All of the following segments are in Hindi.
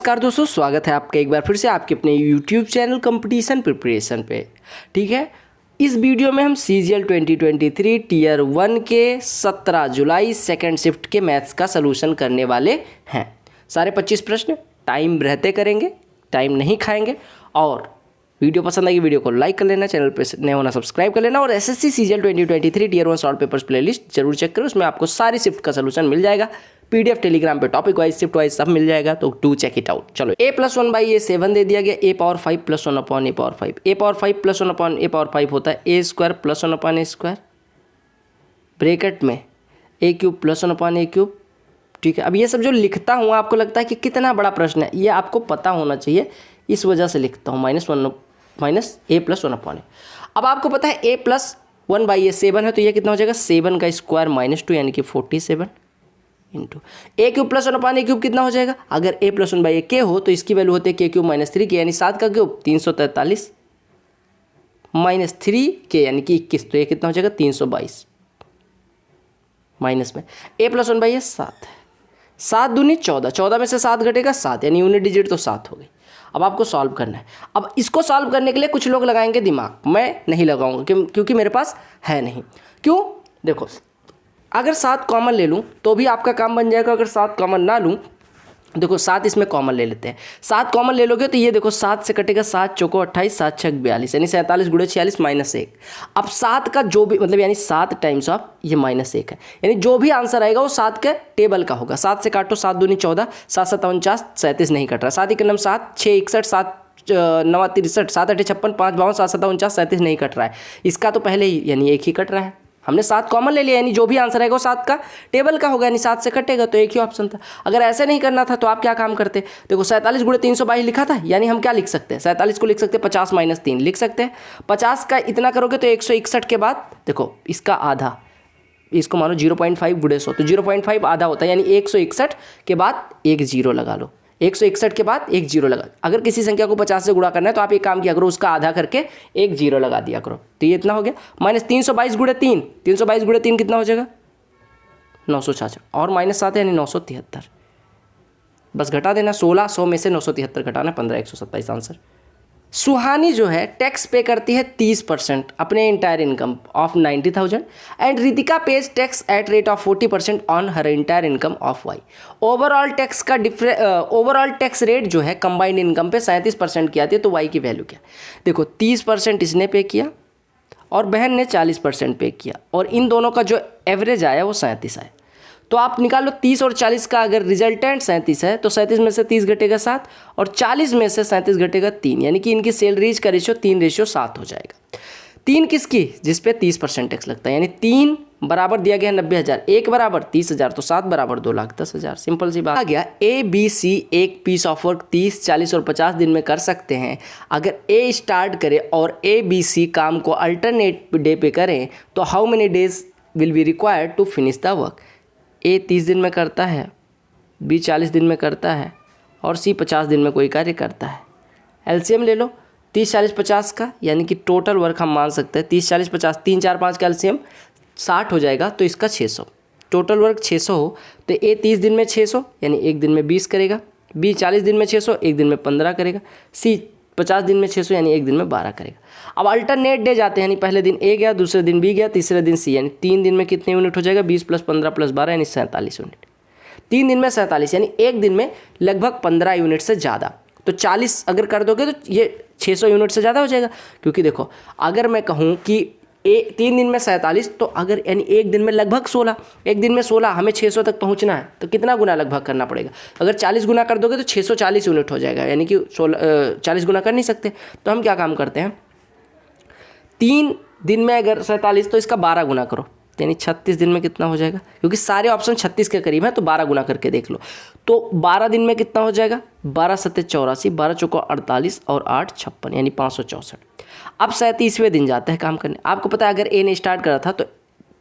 नमस्कार दोस्तों, स्वागत है आपका एक बार फिर से आपके अपने YouTube चैनल कंपटीशन प्रिपरेशन पे। ठीक है, इस वीडियो में हम CGL 2023 टीयर 1 के 17 जुलाई सेकंड शिफ्ट के मैथ्स का सलूशन करने वाले हैं। सारे 25 प्रश्न टाइम रहते करेंगे, टाइम नहीं खाएंगे। और वीडियो पसंद आएगी वीडियो को लाइक कर लेना, चैनल पर नए होना सब्सक्राइब कर लेना। और SSC CGL 2023 tier 1 short papers playlist जरूर चेक करो, उसमें आपको सारी शिफ्ट का सलूशन मिल जाएगा। PDF टेलीग्राम पे टॉपिक वाइज शिफ्ट वाइज सब मिल जाएगा, तो डू चेक इट आउट। चलो, a+1/a7 दे दिया गया, a⁴ + 1/a⁴ a⁴ + 1/a⁴ होता है a² + 1/a², ब्रैकेट में a³ + 1/a³। ठीक है, अब ये सब जो लिखता हूँ आपको लगता है कि कितना बड़ा प्रश्न है, ये आपको पता होना चाहिए, इस वजह से लिखता हूँ -a + 1/a। अब आपको पता है a+1/a7 है, तो ये कितना हो जाएगा 7 का स्क्वायर -2 यानी कि 47 इंटू a³ + 1/a³ कितना हो जाएगा। अगर a + 1/a हो तो इसकी वैल्यू होती है k³ - 3k यानी 7 का क्यूब 343 -3k यानी कि 21, तो ये कितना हो जाएगा 322। माइनस में a + 1/a 7 है, 7 दूनी 14, 14 में से 7 घटेगा 7 यानी यूनिट डिजिट तो 7 हो गई। अब आपको सॉल्व करना है। अब इसको सॉल्व करने के लिए कुछ लोग लगाएंगे दिमाग, मैं नहीं लगाऊंगा क्योंकि मेरे पास है नहीं। क्यों? देखो, अगर 7 कॉमन ले लूँ तो भी आपका काम बन जाएगा। अगर 7 कॉमन ना लूँ, देखो 7 इसमें कॉमन ले लेते हैं। 7 कॉमन ले लोगे तो ये देखो 7 से कटेगा 7 चौको 28, 7 छक 42 यानी 47 × 46 -1। अब 7 का जो भी मतलब यानी 7 टाइम्स ऑफ ये -1 है, यानी जो भी आंसर आएगा वो 7 के टेबल का होगा। 7 से काटो, 7 दूनी 14, 7 7 49, 37 नहीं कट रहा, 7 1 7, 6 61, 7 9 63, 7 8 56, 5 52, 7 7 49, 37 नहीं कट रहा है। इसका तो पहले ही यानी एक ही कट रहा है, हमने 7 कॉमन ले लिया, यानी जो भी आंसर आएगा वो 7 का टेबल का होगा, यानी 7 से कटेगा, तो एक ही ऑप्शन था। अगर ऐसे नहीं करना था तो आप क्या काम करते, देखो 47 × 322 लिखा था, यानी हम क्या लिख सकते हैं, 47 को लिख सकते हैं 50 - 3 लिख सकते हैं। 50 का इतना करोगे तो 161 के बाद देखो इसका आधा, इसको मानो 0.5 × 100, तो 0.5 आधा होता है, यानी 161 के बाद एक जीरो लगा लो, 161 के बाद एक जीरो लगा। अगर किसी संख्या को 50 से गुणा करना है तो आप एक काम किया करो, उसका आधा करके एक जीरो लगा दिया करो, तो ये इतना हो गया। -322 × 3, 322 × 3 कितना हो जाएगा 966, और -7 यानी 973। बस घटा देना, 1600 में से 973 घटाना, 15 127 आंसर। सुहानी जो है टैक्स पे करती है 30% अपने entire income of 90,000 and Ritika pays tax at rate of 40% on her entire income of Y. Overall tax rate जो है कंबाइंड इनकम पे 37% की आती है, तो वाई की वैल्यू क्या। देखो 30% इसने पे किया और बहन ने 40% पे किया, और इन दोनों का जो एवरेज आया वो 37 आया। तो आप निकालो 30 और 40 का, अगर रिजल्टेंट 37 है तो 37 में से 30 घटेगा 7, और 40 में से 37 घटेगा 3, यानी कि इनकी सेल का रेशियो 3:7 हो जाएगा। 3 किसकी, जिस पे 30% टैक्स लगता है, यानी 3 बराबर दिया गया 90,000, 1 बराबर 30,000, तो 7 बराबर 2,10,000। सिंपल सी बात आ गया। ABC एक पीस ऑफ वर्क 30, 40 और 50 दिन में कर सकते हैं। अगर A स्टार्ट करे और ABC काम को अल्टरनेट डे पे करें तो how many days will be required to finish the work. A 30 दिन में करता है, B 40 दिन में करता है, और C 50 दिन में कोई कार्य करता है। एलसीएम ले लो 30 40 50 का, यानी कि टोटल वर्क हम मान सकते हैं 30 40 50, 3 4 5 का एलसीएम 60 हो जाएगा, तो इसका 600। टोटल वर्क 600 हो तो A 30 दिन में 600 यानी एक दिन में 20 करेगा, B 40 दिन में 600 एक दिन में 15 करेगा, C 50 दिन में 600 यानी एक दिन में 12 करेगा। अब अल्टरनेट डे जाते हैं, यानी पहले दिन A गया, दूसरे दिन B गया, तीसरे दिन C, यानी 3 दिन में कितने यूनिट हो जाएगा 20 + 15 + 12 यानी 47 यूनिट। 3 दिन में 47 यानी एक दिन में लगभग 15 यूनिट से ज़्यादा। तो 40 अगर कर दोगे तो ये 600 यूनिट से ज़्यादा हो जाएगा, क्योंकि देखो अगर मैं कहूँ कि 3 दिन में 47, तो अगर यानी एक दिन में लगभग 16, एक दिन में 16, हमें 600 तक पहुंचना है, तो कितना गुना लगभग करना पड़ेगा। अगर 40 गुना कर दोगे तो 640 यूनिट हो जाएगा, यानी कि 40 गुना कर नहीं सकते। तो हम क्या काम करते हैं, 3 दिन में अगर 47 तो इसका 12 गुना करो, यानी 36 दिन में कितना हो जाएगा, क्योंकि सारे ऑप्शन 36 के करीब हैं, तो 12 गुना करके देख लो। तो 12 दिन में कितना हो जाएगा 12 7 84, 12 चौको 48 और 8 56 यानी 564। अब 37वें दिन जाते हैं काम करने। आपको पता है अगर A ने स्टार्ट करा था तो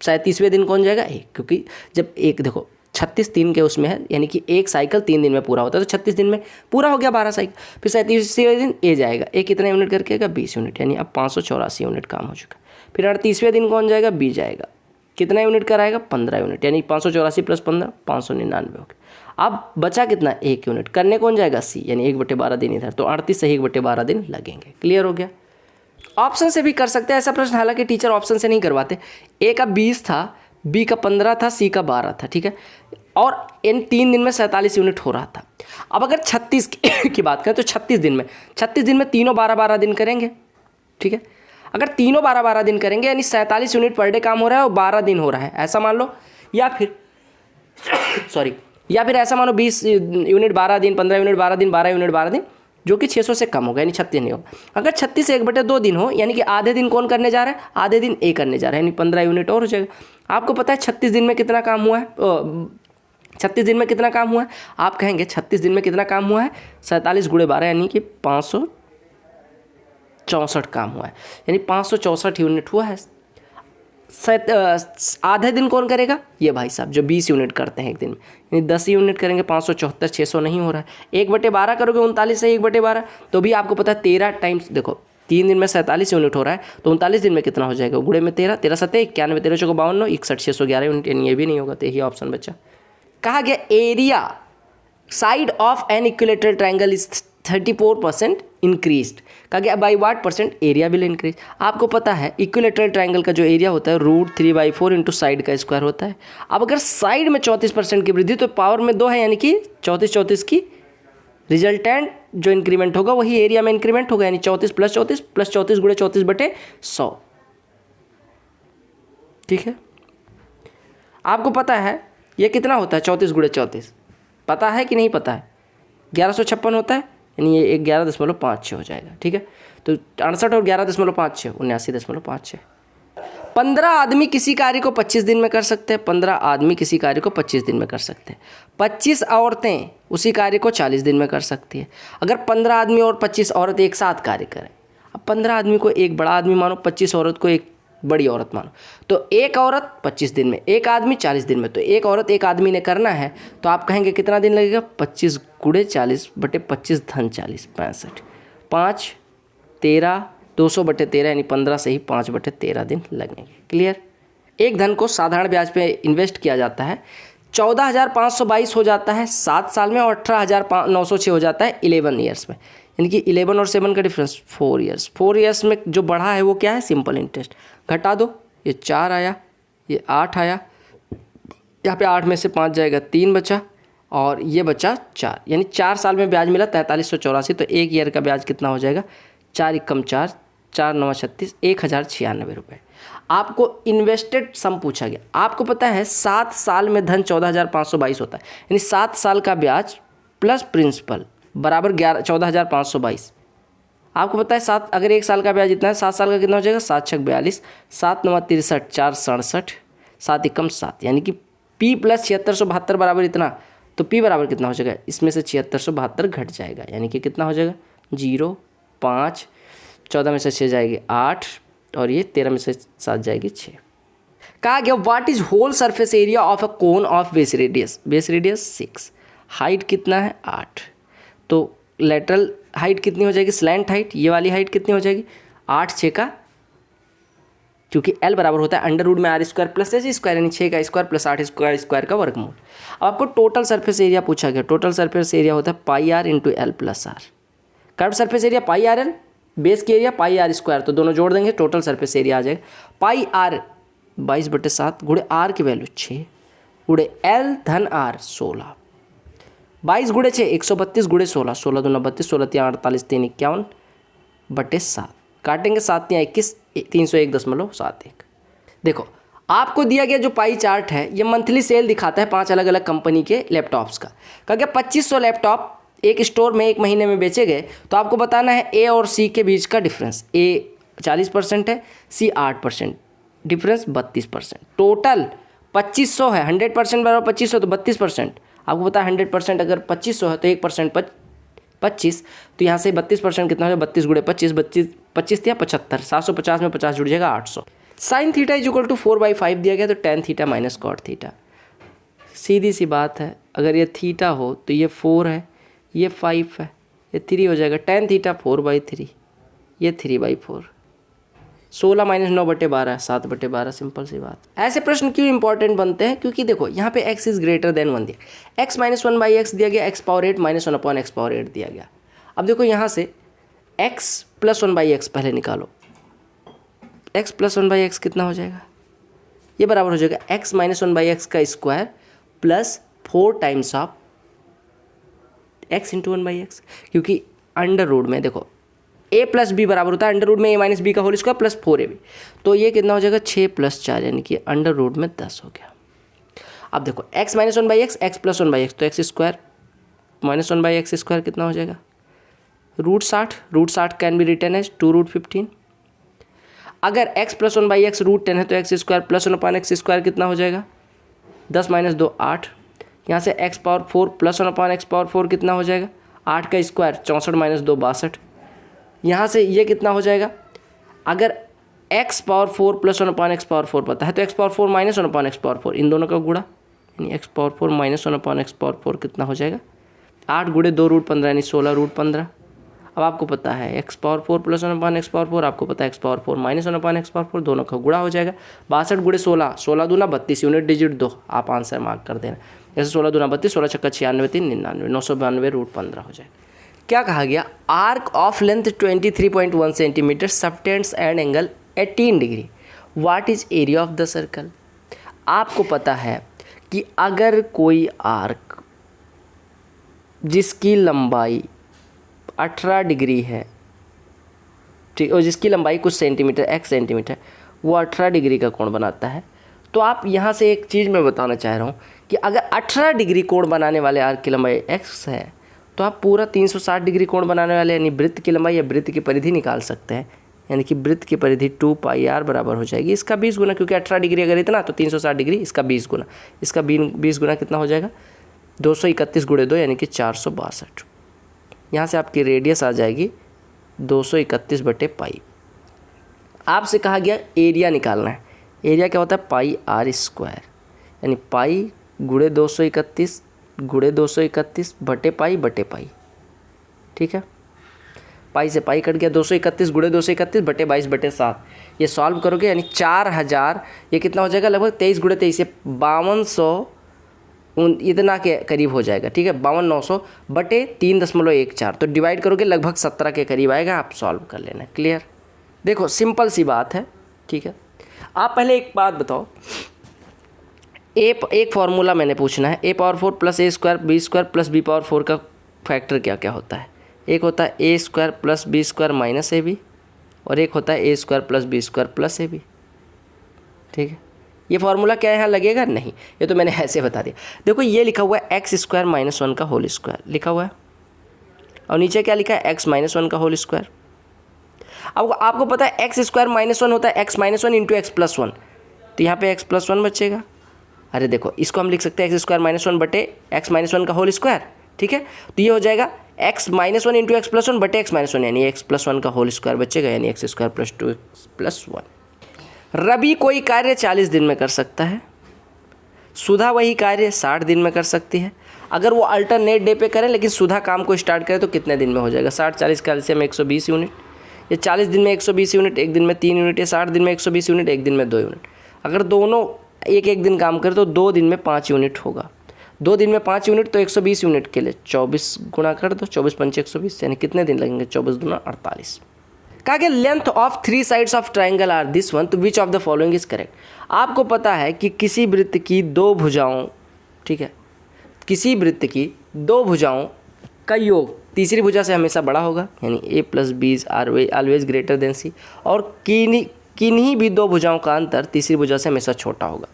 37वें दिन कौन जाएगा A, क्योंकि जब एक देखो 36 3 के उसमें है, यानी कि एक साइकिल 3 दिन में पूरा होता है, तो 36 दिन में पूरा हो गया 12 साइकिल। फिर 37वें दिन A जाएगा, A कितना यूनिट करके आएगा 20 यूनिट, यानी अब 584 यूनिट काम हो चुका। फिर 38वें दिन कौन जाएगा B जाएगा, कितना यूनिट कराएगा 15 यूनिट, यानी 584 + 15 599 हो गया। अब बचा कितना, 1 यूनिट, करने कौन जाएगा, सी, यानी 1/12 दिन इधर, तो 38 से 1/12 दिन लगेंगे। क्लियर हो गया। ऑप्शन से भी कर सकते हैं ऐसा प्रश्न, हालांकि टीचर ऑप्शन से नहीं करवाते। ए का 20 था, बी का 15 था, सी का 12 था, ठीक है, और इन 3 दिन में 47 यूनिट हो रहा था। अब अगर 36 की बात करें तो 36 दिन में तीनों 12-12 दिन करेंगे, ठीक है। अगर तीनों 12-12 दिन करेंगे यानी 47 यूनिट पर डे काम हो रहा है और 12 दिन हो रहा है, ऐसा मान लो। या फिर या फिर ऐसा मानो 20 यूनिट 12 दिन, 15 यूनिट 12 दिन, 12 यूनिट 12 दिन, जो कि 600 से कम होगा, यानी 36 नहीं होगा। अगर 36 से 1/2 दिन हो, यानी कि आधे दिन कौन करने जा रहा है, आधे दिन ए करने जा रहा है, यानी 15 यूनिट और हो जाएगा। आपको पता है 36 दिन में कितना काम हुआ है, 36 दिन में कितना काम हुआ है, आप कहेंगे 36 दिन में कितना काम हुआ है, 47 × 12 यानी कि 564 काम हुआ है, यानी 564 यूनिट हुआ है। आधे दिन कौन करेगा, ये भाई साहब जो 20 यूनिट करते हैं एक दिन में, यानी 10 यूनिट करेंगे, 574, 600 नहीं हो रहा है। 1/12 करोगे 39 से 1/12, तो भी आपको पता है 13 टाइम्स, देखो 3 दिन में 47 यूनिट हो रहा है, तो 39 दिन में कितना हो जाएगा, गुणे में 13, 13 7 91, 13 चौको 52, 61, 611 यूनिट, यानी ये भी नहीं होगा, तो यही ऑप्शन बचा। कहा गया area side of an equilateral triangle is 34% increased. कहा गया by what percent area will increase. आपको पता है इक्विलेटरल ट्रायंगल का जो एरिया होता है √3/4 इंटू साइड का स्क्वायर होता है। अब अगर साइड में 34% की वृद्धि, तो पावर में 2 है, यानी कि 34 की रिजल्टेंट जो इंक्रीमेंट होगा वही एरिया में इंक्रीमेंट होगा, यानी 34 + 34 + 34 × 34/100, ठीक है। आपको पता है ये कितना होता है, 34 × 34 पता है कि नहीं पता है, 1156 होता है, यानी ये 11.56 हो जाएगा, ठीक है। तो 68 और 11.56 79.56। 15 आदमी किसी कार्य को 25 दिन में कर सकते हैं, 15 आदमी किसी कार्य को 25 दिन में कर सकते हैं। 25 औरतें उसी कार्य को 40 दिन में कर सकती है। अगर 15 आदमी और 25 औरत एक साथ कार्य करें, अब 15 आदमी को एक बड़ा आदमी मानो, 25 औरत को एक बड़ी औरत मानो, तो एक औरत 25 दिन में, एक आदमी 40 दिन में, तो एक औरत एक आदमी ने करना है, तो आप कहेंगे कितना दिन लगेगा, 25 × 40/25 धन 40 65, 5 13 200/13 यानी 15 से ही 5/13 दिन लगेंगे। क्लियर। एक धन को साधारण ब्याज पे इन्वेस्ट किया जाता है, 14,522 हो जाता है 7 साल में, और 18,906 हो जाता है 11 ईयर्स में, यानी कि 11 और 7 का डिफरेंस 4 ईयर्स। 4 ईयर्स में जो बढ़ा है वो क्या है, सिंपल इंटरेस्ट। घटा दो, ये 4 आया, ये 8 आया, यहाँ पे 8 में से 5 जाएगा, 3 बचा, और ये बचा 4, यानी 4 साल में ब्याज मिला 4384। तो एक ईयर का ब्याज कितना हो जाएगा, 4 × 4 4 9 36 1096 रुपये। आपको इन्वेस्टेड सम पूछा गया। आपको पता है 7 साल में धन 14,522 होता है, यानी 7 साल का ब्याज प्लस प्रिंसिपल बराबर 14,522। आपको पता है 7, अगर 1 साल का ब्याज इतना है, 7 साल का कितना हो जाएगा, 7 × 6 42, 7 9 63, 4 67, 7 × 7, यानी कि P + 7672 बराबर इतना, तो P बराबर कितना हो जाएगा, इसमें से 7672 घट जाएगा, यानी कि कितना हो जाएगा, 0 5, 14 में से 6 जाएगी 8, और ये 13 में से 7 जाएगी 6। कहा गया what is whole surface area of a cone of base radius 6, height कितना है 8, तो लेटरल हाइट कितनी हो जाएगी, स्लैंट हाइट, ये वाली हाइट कितनी हो जाएगी, 8 6 का, क्योंकि L बराबर होता है √ में r² + s², यानी 6 का स्क्वायर + 8 स्क्वायर का वर्गमूल। अब आपको टोटल सरफेस एरिया पूछा गया। टोटल सरफेस एरिया होता है πr × L + r। Curve surface area πrl, base की एरिया πr², तो दोनों जोड़ देंगे टोटल सरफेस एरिया आ जाएगा πr 22/7 × r की वैल्यू 6 × L धन r 16, 22 × 6 132 × 16, 16 दूना 32, 16 3 48, 3 51/7, काटेंगे 7 3 21, 301.71। देखो आपको दिया गया जो पाई चार्ट है ये मंथली सेल दिखाता है 5 अलग अलग कंपनी के लैपटॉप्स का। कहा गया 2500 लैपटॉप एक स्टोर में एक महीने में बेचे गए, तो आपको बताना है ए और सी के बीच का डिफरेंस। ए 40% है, सी 8%, डिफरेंस 32%। टोटल 2500 है, 100% बराबर 2500 तो 32%। आपको पता है 100% अगर 2500 है तो 1% 25, तो यहाँ से 32% कितना हो जाएगा, 32 × 25, 25 या 75, 750 में 50 जुड़ जाएगा 800। साइन थीटा = 4/5 दिया गया, तो tan थीटा - cot थीटा। सीधी सी बात है, अगर ये थीटा हो तो ये 4 है, ये 5 है, ये 3 हो जाएगा, tan थीटा 4/3, ये 3/4, 16 माइनस 9/12 7/12, सिंपल सी बात। ऐसे प्रश्न क्यों इंपॉर्टेंट बनते हैं? क्योंकि देखो यहाँ पे x इज ग्रेटर देन 1 दिया, x माइनस 1/x दिया गया, x⁴ माइनस 1/x⁴ दिया गया। अब देखो यहाँ से x प्लस 1/x पहले निकालो, x प्लस 1/x कितना हो जाएगा? ये बराबर हो जाएगा x माइनस 1/x का square plus 4 times of x into 1/x, क्योंकि अंडर रूट में देखो a प्लस बी बराबर होता है अंडर रूट में a माइनस बी का होल स्क्वायर प्लस 4ab, तो ये कितना हो जाएगा 6 + 4 यानी कि अंडर रूट में 10 हो गया। अब देखो x minus 1/x x plus 1/x, तो x square minus 1/x square कितना हो जाएगा? √60 कैन बी रिटन एज 2√15। अगर x प्लस 1/x √10 है तो x square plus 1/x square कितना हो जाएगा? 10 - 2 8, यहाँ से x⁴ प्लस 1/x⁴ कितना हो जाएगा? 8 का स्क्वायर 64 - 2 62, यहाँ से ये कितना हो जाएगा? अगर x⁴ प्लस 1/x⁴ पता है तो x⁴ माइनस 1/x⁴, इन दोनों का गुणा यानी x⁴ माइनस 1/x⁴ कितना हो जाएगा? 8 × 2√15 यानी 16√15। अब आपको पता है x⁴ प्लस 1/x⁴, आपको पता है x⁴ माइनस 1/x⁴, दोनों का गुणा हो जाएगा। 62 × 16, 16 दूना 32, यूनिट डिजिट 2, आप आंसर मार्क कर देना। जैसे 16 दूना 32, 16 छक्का 96, 3 99, 992√15 हो जाएगा। क्या कहा गया? Arc of length 23.1 centimetre subtends and angle 18 degree, what is area of the circle? आपको पता है कि अगर कोई आर्क जिसकी लंबाई 18 डिग्री है, ठीक, और जिसकी लंबाई कुछ सेंटीमीटर x सेंटीमीटर, वो 18 डिग्री का कोण बनाता है, तो आप यहाँ से एक चीज़ मैं बताना चाह रहा हूँ कि अगर 18 डिग्री कोण बनाने वाले आर्क की लंबाई x है तो आप पूरा 360 डिग्री कोण बनाने वाले यानी वृत्त की लंबाई या वृत्त की परिधि निकाल सकते हैं, यानी कि वृत्त की परिधि 2πr बराबर हो जाएगी इसका 20 गुना, क्योंकि 18 डिग्री अगर इतना तो 360 डिग्री इसका 20 गुना, इसका 20 गुना कितना हो जाएगा? 231 × 2 यानी कि 462। यहाँ से आपकी रेडियस आ जाएगी 231/π। आपसे कहा गया एरिया निकालना है। एरिया क्या होता है? πr², यानी पाई × 231 × 231/π। ठीक है, पाई से पाई कट गया, 231 × 231/22/7। ये सॉल्व करोगे यानी 4000, ये कितना हो जाएगा? लगभग 23 × 23 5200 इतना के करीब हो जाएगा। ठीक है, 52,900/3.14, तो डिवाइड करोगे लगभग 17 के करीब आएगा। आप सॉल्व कर लेना। क्लियर? देखो सिंपल सी बात है। ठीक है, आप पहले एक बात बताओ, एक फार्मूला मैंने पूछना है, a⁴ plus a² b² plus b⁴ का फैक्टर क्या क्या होता है? एक होता है a² plus b² minus ab, और एक होता है a² plus b² plus ab। ठीक है, ये फार्मूला क्या यहाँ लगेगा? नहीं, ये तो मैंने ऐसे बता दिया। देखो ये लिखा हुआ है x² - 1 का होल स्क्वायर लिखा हुआ है, और नीचे क्या लिखा है? x - 1 का होल स्क्वायर। अब आपको पता है x² - 1 होता है x - 1 × x + 1, तो यहाँ पे x + 1 बचेगा। अरे देखो इसको हम लिख सकते हैं x² - 1/x - 1 का होल स्क्वायर। ठीक है, तो ये हो जाएगा x - 1 × x + 1/x - 1, यानी x + 1 का होल स्क्वायर बचेगा, यानी x² + 2x + 1। रवि कोई कार्य 40 दिन में कर सकता है, सुधा वही कार्य 60 दिन में कर सकती है। अगर वो अल्टरनेट डे पे करें लेकिन सुधा काम को स्टार्ट करे तो कितने दिन में हो जाएगा? 60 40 का एलसीएम 120 यूनिट। ये 40 दिन में 120 यूनिट, एक दिन में 3 यूनिट, या 60 दिन में 120 यूनिट, एक दिन में 2 यूनिट। अगर दोनों एक दिन काम करे तो 2 दिन में 5 यूनिट होगा। 2 दिन में 5 यूनिट तो 120 यूनिट के लिए 24 गुणा कर दो, 24 × 5 = 120, यानी कितने दिन लगेंगे? 24 दूना 48। कहा गया length of 3 sides of triangle are this one, तो which of the following is correct? आपको पता है कि किसी वृत्त की 2 भुजाओं, ठीक है, किसी वृत्त की 2 भुजाओं का योग तीसरी भुजा से हमेशा बड़ा होगा, यानी a + b is always greater than c, और किन्हीं भी 2 भुजाओं का अंतर तीसरी भुजा से हमेशा छोटा होगा।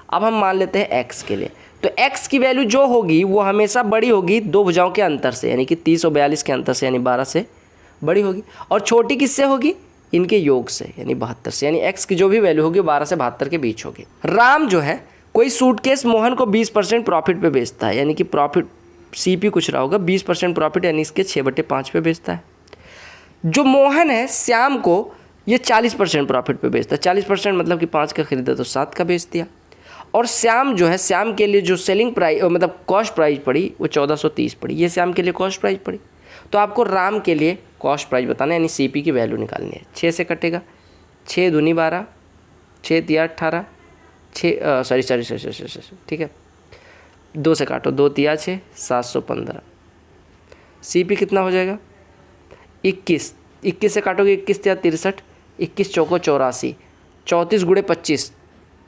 अब हम मान लेते हैं x के लिए, तो x की वैल्यू जो होगी वो हमेशा बड़ी होगी 2 भुजाओं के अंतर से, यानी कि 30 और 42 के अंतर से, यानी 12 से बड़ी होगी, और छोटी किससे होगी? इनके योग से, यानी 72 से, यानी x की जो भी वैल्यू होगी 12 से 72 के बीच होगी। राम जो है कोई सूटकेस मोहन को 20% प्रॉफिट पे बेचता है, यानी कि प्रॉफिट CP कुछ रहा होगा, 20% प्रॉफिट यानी इसके 6/5 पे बेचता है। जो मोहन है श्याम को ये 40% प्रॉफिट पे बेचता है। 40% मतलब कि 5 का खरीदा तो 7 का बेच दिया। और श्याम जो है, श्याम के लिए जो सेलिंग प्राइस मतलब कॉस्ट प्राइस पड़ी वो 1430 पड़ी, ये श्याम के लिए कॉस्ट प्राइस पड़ी। तो आपको राम के लिए कॉस्ट प्राइस बताना है, यानी CP की वैल्यू निकालनी है। 6 से कटेगा 6 दूनी 12, 6 तिया 18, 6 सॉरी, ठीक है, 2 से काटो, 2 तिया 6, 715। CP कितना हो जाएगा? 21, 21 से काटोगे 21 तिया 63, 21 चौको 84, 34 गुणे 25,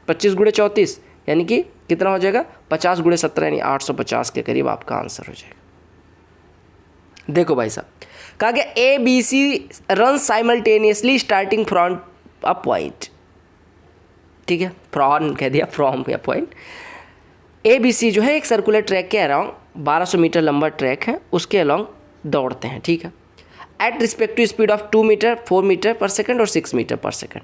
25 गुणे 34 यानी कि कितना हो जाएगा? 50 गुणे 17 यानी 850 के करीब आपका आंसर हो जाएगा। देखो भाई साहब, कहा गया ABC run simultaneously starting from a point, ठीक है, फ्रॉम कह दिया, फ्रॉम या पॉइंट। ABC जो है एक सर्कुलर ट्रैक के अराउंड 1200 मीटर लंबा ट्रैक है, उसके अलोंग दौड़ते हैं, ठीक है, at respective speed of 2 meter, 4 meter per second और 6 meter per second.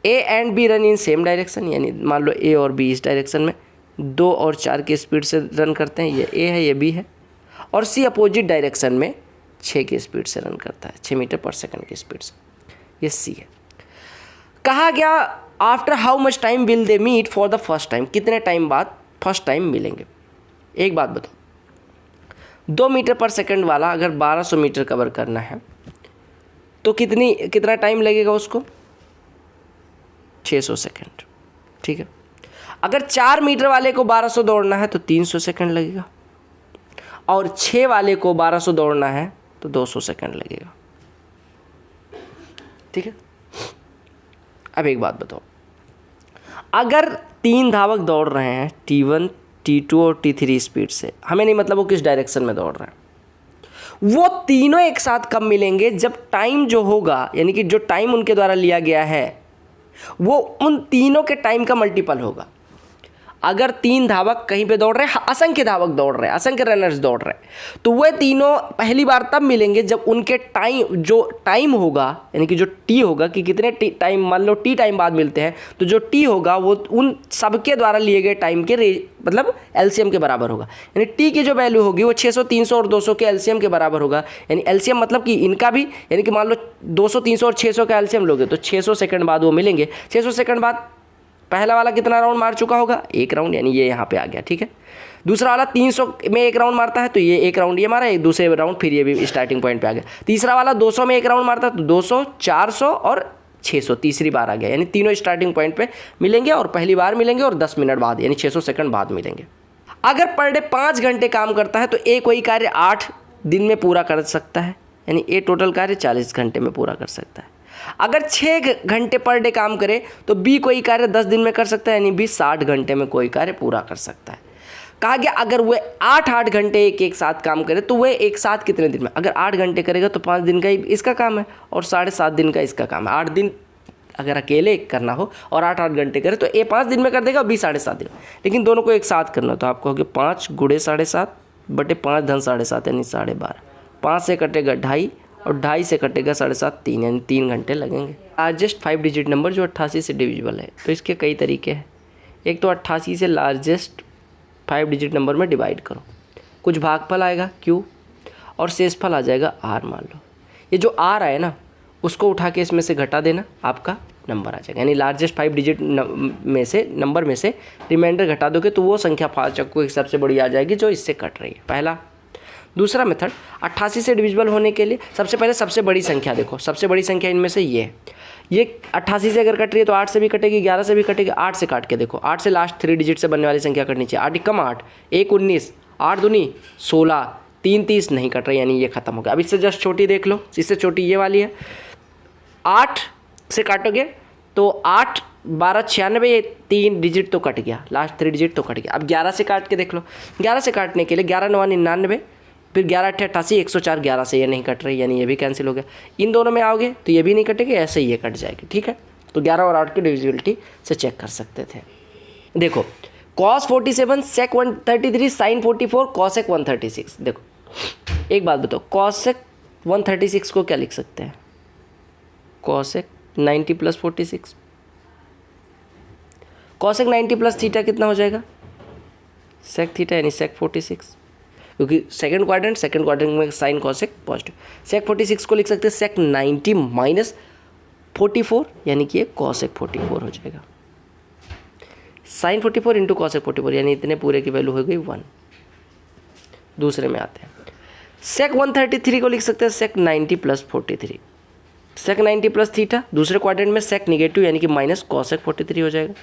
A and B run in same direction, यानी मान लो A और B इस डायरेक्शन में 2 और 4 की स्पीड से रन करते हैं, ये A है ये B है, और C अपोजिट डायरेक्शन में 6 की स्पीड से रन करता है, 6 मीटर पर सेकंड की स्पीड से, ये C है। कहा गया after how much time will they meet for the first time, कितने टाइम बाद फर्स्ट टाइम मिलेंगे। एक बात बताओ, 2 मीटर पर सेकंड वाला अगर 1200 मीटर कवर करना है तो कितना टाइम लगेगा उसको? 600 सेकंड, ठीक है। अगर 4 मीटर वाले को 1200 दौड़ना है तो 300 सेकंड लगेगा, और 6 वाले को 1200 दौड़ना है तो 200 सेकंड लगेगा, ठीक है। अब एक बात बताओ, अगर 3 धावक दौड़ रहे हैं T1, T2 और T3 स्पीड से, हमें नहीं मतलब वो किस डायरेक्शन में दौड़ रहे हैं, वो तीनों एक साथ कब मिलेंगे? जब टाइम जो होगा, यानी कि जो टाइम उनके द्वारा लिया गया है वो उन तीनों के टाइम का मल्टीपल होगा। अगर 3 धावक कहीं पे दौड़ रहे हैं, असंख्य धावक दौड़ रहे हैं, असंख्य रनर्स दौड़ रहे हैं, तो वह तीनों पहली बार तब मिलेंगे जब उनके जो टाइम होगा, यानी कि जो टी होगा कि कितने टाइम, मान लो टी टाइम बाद मिलते हैं, तो जो टी होगा वो उन सबके द्वारा लिए गए टाइम के मतलब एलसीएम के बराबर होगा। यानी टी की जो वैल्यू होगी वो 600, 300 और 200 के एलसीएम के बराबर होगा। यानी एलसीएम मतलब कि इनका भी, यानी कि मान लो 200, 300 और 600 का एलसीएम लोगे तो 600 सेकंड बाद वो मिलेंगे। 600 सेकंड बाद पहला वाला कितना राउंड मार चुका होगा? 1 राउंड, यानी ये यहाँ पे आ गया, ठीक है। दूसरा वाला 300 में 1 राउंड मारता है तो ये 1 राउंड ये मारा, एक दूसरे राउंड फिर ये भी स्टार्टिंग पॉइंट पे आ गया। तीसरा वाला 200 में 1 राउंड मारता है तो 200, 400 और 600 तीसरी बार आ गया, यानी तीनों स्टार्टिंग पॉइंट पे मिलेंगे और पहली बार मिलेंगे और 10 मिनट बाद यानी 600 सेकंड बाद मिलेंगे। अगर पर डे 5 घंटे काम करता है तो ए कोई कार्य 8 दिन में पूरा कर सकता है, यानी ए टोटल कार्य 40 घंटे में पूरा कर सकता है। अगर 6 घंटे पर डे काम करे तो बी कोई कार्य 10 दिन में कर सकता है, यानी बी 60 घंटे में कोई कार्य पूरा कर सकता है। कहा गया अगर वह 8 घंटे एक साथ काम करे तो वह एक साथ कितने दिन में? अगर 8 घंटे करेगा तो 5 दिन का ही इसका काम है और 7.5 दिन का इसका काम है। 8 दिन अगर अकेले करना हो और 8 घंटे करे तो ए 5 दिन में कर देगा और बी 7.5 दिन, लेकिन दोनों को एक साथ करना तो आपको होगा 5 गुणे 7.5 बटे 5 धन 7.5 यानी 12.5। 5 से कटेगा 2.5 और 2.5 से कटेगा 7.5 3, यानी 3 घंटे लगेंगे। लार्जेस्ट 5 डिजिट नंबर जो 88 से डिविजिबल है, तो इसके कई तरीके हैं। एक तो 88 से लार्जेस्ट 5 डिजिट नंबर में डिवाइड करो, कुछ भागफल आएगा Q और शेषफल आ जाएगा R। मान लो ये जो R आए ना उसको उठा के इसमें से घटा देना, आपका नंबर आ जाएगा। यानी लार्जेस्ट 5 डिजिट में से नंबर में से रिमाइंडर घटा दोगे तो वो संख्या 5 अंकों की सबसे बड़ी आ जाएगी जो इससे कट रही है। पहला। दूसरा मेथड 88 से डिविजिबल होने के लिए सबसे पहले सबसे बड़ी संख्या देखो, सबसे बड़ी संख्या इनमें से ये 88 से अगर कट रही है तो 8 से भी कटेगी, 11 से भी कटेगी, 8 से काट के देखो, 8 से लास्ट 3 डिजिट से बनने वाली संख्या कटनी चाहिए। 8 कम 8, 1 19, 8 दूनी 16, 3 30 नहीं कट रही, यानी ये खत्म हो गया। अब इससे जस्ट छोटी देख लो, इससे छोटी ये वाली है। 8 से काटोगे तो 8 12 96, ये 3 डिजिट तो कट गया, लास्ट 3 डिजिट तो कट गया। अब 11 से काट के देख लो, 11 से काटने के लिए 11 9 99, फिर 11 8 88, 104, 11 से ये नहीं कट रही, यानी ये भी कैंसिल हो गया। इन दोनों में आओगे तो ये भी नहीं कटेगी, ऐसे ही ये कट जाएगी, ठीक है। तो 11 और 8 की डिविजिबिलिटी से चेक कर सकते थे। देखो cos 47, sec 133, sin 44, cosec 136। देखो एक बात बताओ, cosec 136 को क्या लिख सकते हैं? cosec 90 + 46। cosec 90 + थीटा कितना हो जाएगा? sec थीटा, यानी sec 46, क्योंकि सेकंड क्वाड्रेंट में साइन कॉसेक पॉजिटिव। सेक 46 को लिख सकते हैं सेक 90 - 44, यानी कि ये कॉसेक 44 हो जाएगा। साइन 44 इंटू कॉसेक 44, यानी इतने पूरे की वैल्यू हो गई 1। दूसरे में आते हैं, सेक 133 को लिख सकते हैं सेक 90 + 43, सेक 90 प्लस थीटा, दूसरे क्वाड्रेंट में सेक निगेटिव यानी कि माइनस कॉसेक 43 हो जाएगा।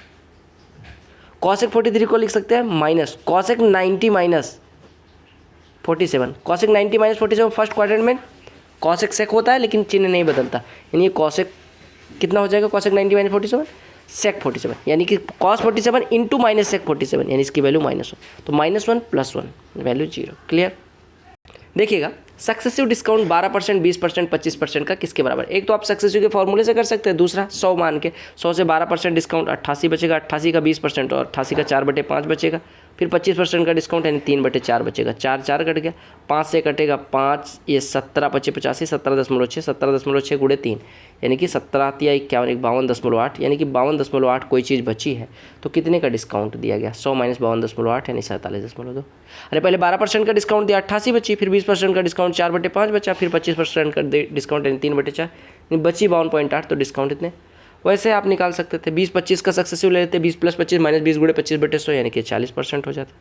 कॉसेक 43 को लिख सकते हैं minus cosec 90 minus 47, cosec 90 minus 47 first quadrant में कॉसेक सेक होता है लेकिन चिन्ह नहीं बदलता, यानी ये कॉसेक कितना हो जाएगा, कॉसेक 90 माइनस 47 सेक 47, यानी कि कॉस 47 इंटू माइनस सेक 47, यानी इसकी वैल्यू -1, तो -1 + 1 वैल्यू 0। क्लियर। देखिएगा सक्सेसिव डिस्काउंट 12%, 20%, 25% का किसके बराबर। एक तो आप सक्सेसिव के फॉर्मूले से कर सकते हैं, दूसरा 100 मान के 100 से 12% डिस्काउंट 88 बचेगा, 88 का 20% और 88 का 4/5 बचेगा, फिर 25% का डिस्काउंट यानी 3/4 बचेगा, 4 4 कट गया, 5 से कटेगा 5, ये 17 × 5 = 85, 17.6, 17.6 × 3 यानी कि 17 या 51 52.8, यानी कि 52.8 कोई चीज़ बची है तो कितने का डिस्काउंट दिया गया, 100 - 52.8 यानी 47.2। अरे पहले 12% का डिस्काउंट दिया 88 बची, फिर 20% का डिस्काउंट 4/5 बचा, फिर 25% का डिस्काउंट यानी 3/4 यानी बची 52.8, तो डिस्काउंट इतने। वैसे आप निकाल सकते थे 20-25 का सक्सेसिव ले लेते, 20 + 25 -20 × 25/100 यानी कि 40% हो जाता।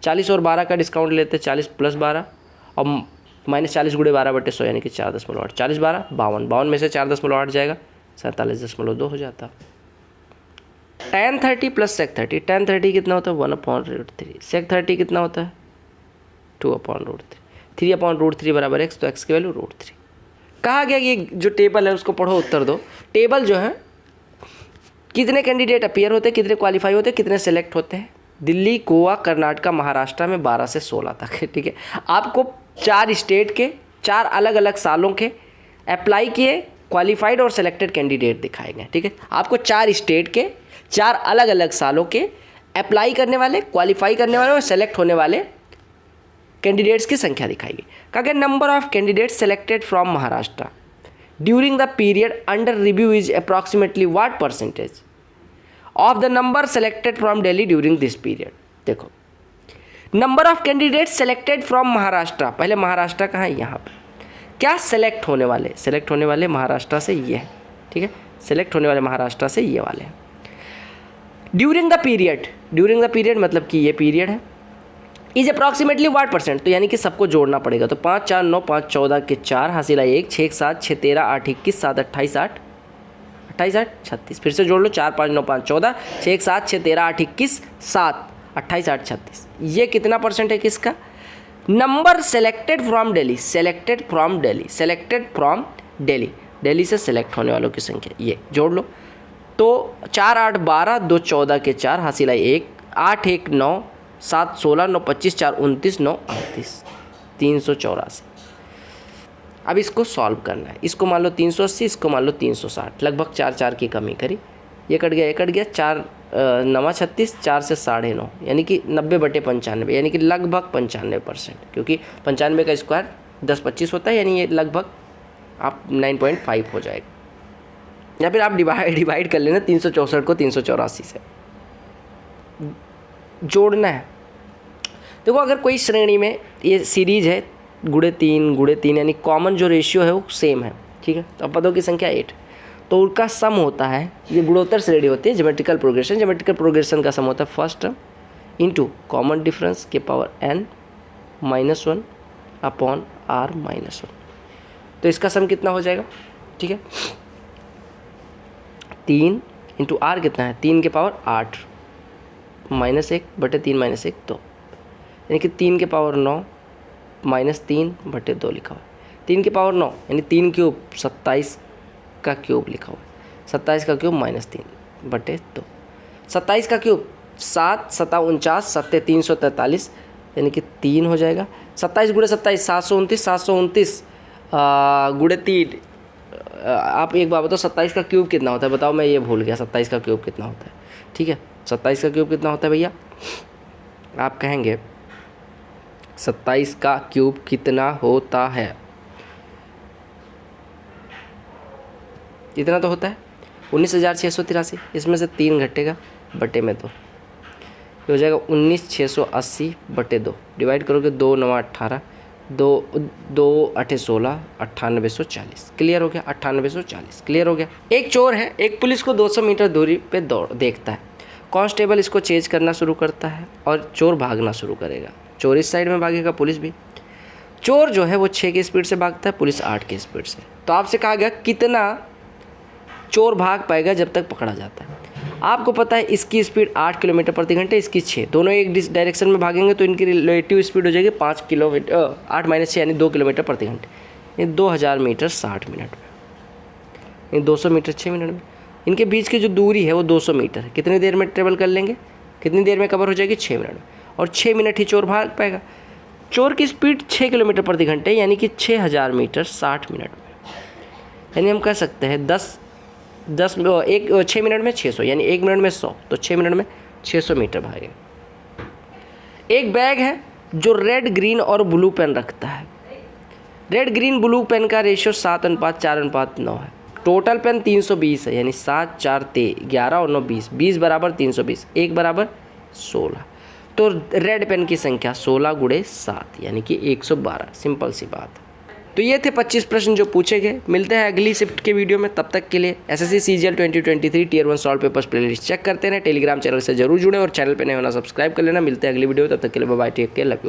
40 और 12 का डिस्काउंट लेते, 40 + 12 और -40 × 12/100 यानी कि 4.8, 40 12 52, 52 में से 4.8 जाएगा 47.2 हो जाता। tan 30 + sec 30, tan 30 कितना होता है 1/√3, sec 30 कितना होता है 2/√3, 3/√3 = x, तो x की वैल्यू √3। कहा गया ये जो टेबल है उसको पढ़ो, उत्तर दो। टेबल जो है कितने कैंडिडेट अपीयर होते हैं, कितने क्वालिफाई होते हैं, कितने सेलेक्ट होते हैं। दिल्ली, गोवा, कर्नाटका, महाराष्ट्र में 12 से 16 तक है, ठीक है। आपको 4 स्टेट के 4 अलग अलग सालों के अप्लाई किए क्वालिफाइड और सेलेक्टेड कैंडिडेट दिखाए गए, ठीक है। आपको 4 स्टेट के 4 अलग अलग सालों के अप्लाई करने वाले, क्वालिफाई करने वाले और सेलेक्ट होने वाले कैंडिडेट्स की संख्या दिखाई गई। कहा गया number of candidates selected from Maharashtra during the period under review is approximately what percentage of the number selected from Delhi during this period. देखो number of candidates selected from Maharashtra, पहले महाराष्ट्र कहाँ है, यहाँ पे। क्या सेलेक्ट होने वाले महाराष्ट्र से ये है, ठीक है। सेलेक्ट होने वाले महाराष्ट्र से ये वाले हैं। ड्यूरिंग द पीरियड मतलब कि ये पीरियड है। इज अप्रॉक्सीमेटली व्हाट परसेंट, तो यानी कि सबको जोड़ना पड़ेगा, तो 5 4 9 5 14 के 4 हासिला 1 6 7 6 13 8 21 7 28 8 28 8 36, फिर से जोड़ लो 4 5 9 5 14 6 7 6 13 8 21 7 28 8 36, ये कितना परसेंट है किसका, number selected from Delhi, Delhi से सेलेक्ट होने वालों की संख्या, ये जोड़ लो। तो 4 8 12 2 14 के 4 हासिला 1 8 1 9 7 16 9 25 4 29 9 38 384। अब इसको सॉल्व करना है, इसको मान लो 380, इसको मान लो 360, लगभग 4 4 की कमी करी, ये कट गया 4 9 36, 4 से 9.5 यानी कि 90/95 यानी कि लगभग 95%, क्योंकि 95 का स्क्वायर 10 25 होता है, यानी ये लगभग आप 9.5 हो जाएगा। या फिर आप डिवाइड कर लेना 364 को 384 से जोड़ना है। देखो अगर कोई श्रेणी में ये सीरीज है × 3 यानी कॉमन जो रेशियो है वो सेम है, ठीक है। तो पदों की संख्या 8, तो उनका सम होता है, ये गुणोत्तर श्रेणी होती है, ज्योमेट्रिकल प्रोग्रेशन का सम होता है first term into common difference के पावर n -1 अपॉन r -1, तो इसका सम कितना हो जाएगा, ठीक है। 3 इंटू r कितना है 3 के पावर 8 -1/3 -1 2, यानी कि 3 के पावर 9 -3/2 लिखा हुआ है। 3 के पावर 9 यानी 3 क्यूब 27 का क्यूब लिखा हुआ है, 27 का क्यूब -3/2, 27 का क्यूब 7 7 49 7 343 यानी कि 3 हो जाएगा। 27 × 27 729, 729 × 3, आप एक बात बताओ 27 का क्यूब कितना होता है, बताओ, मैं ये भूल गया 27 का क्यूब कितना होता है, ठीक है। 27 का क्यूब कितना होता है भैया, आप कहेंगे 27 का क्यूब कितना होता है, इतना तो होता है 19,683, इसमें से 3 घटेगा बटे में 2, ये हो जाएगा 19,680/2, डिवाइड करोगे 2 9 18 2 2 8 16 9840, क्लियर हो गया, 9840 क्लियर हो गया। एक चोर है, एक पुलिस को 200 मीटर दूरी पे देखता है, कांस्टेबल इसको चेज करना शुरू करता है और चोर भागना शुरू करेगा, चोर इस साइड में भागेगा, पुलिस भी। चोर जो है वो 6 की स्पीड से भागता है, पुलिस 8 की स्पीड से। तो आपसे कहा गया कितना चोर भाग पाएगा जब तक पकड़ा जाता है। आपको पता है इसकी स्पीड 8 किलोमीटर प्रति घंटे, इसकी 6, दोनों एक डायरेक्शन में भागेंगे तो इनकी रिलेटिव स्पीड हो जाएगी 5 किलोमीटर 8 - 6 यानी 2 किलोमीटर प्रति घंटे। ये 2000 मीटर 60 मिनट में, ये 200 मीटर 6 मिनट में। इनके बीच की जो दूरी है वो 200 मीटर है। कितनी देर में ट्रेवल कर लेंगे, कितनी देर में कवर हो जाएगी, 6 मिनट में। और 6 मिनट ही चोर भाग पाएगा। चोर की स्पीड 6 किलोमीटर प्रति घंटे यानी कि 6000 मीटर 60 मिनट में। यानी हम कह सकते हैं 6 मिनट में 600 यानी 1 मिनट में 100, तो 6 मिनट में 600 मीटर भागेगा। एक बैग है जो रेड, ग्रीन और ब्लू पेन रखता है। रेड, ग्रीन, ब्लू पेन का रेशियो 7:4:9 है। टोटल पेन 320 है यानी 7, 4, 11 और 9 20, 20 बराबर 320, 1 बराबर 16। तो रेड पेन की संख्या 16 × 7 यानी कि 112। सिंपल सी बात। तो ये थे 25 प्रश्न जो पूछे गए। मिलते हैं अगली शिफ्ट के वीडियो में, तब तक के लिए SSC CGL 2023 Tier 1 solve papers playlist check करते रहें। टेलीग्राम चैनल से जरूर जुड़ें और चैनल पे नए होना सब्सक्राइब कर लेना। मिलते हैं अगली वीडियो, तब तक के लिए bye bye, take care, love you.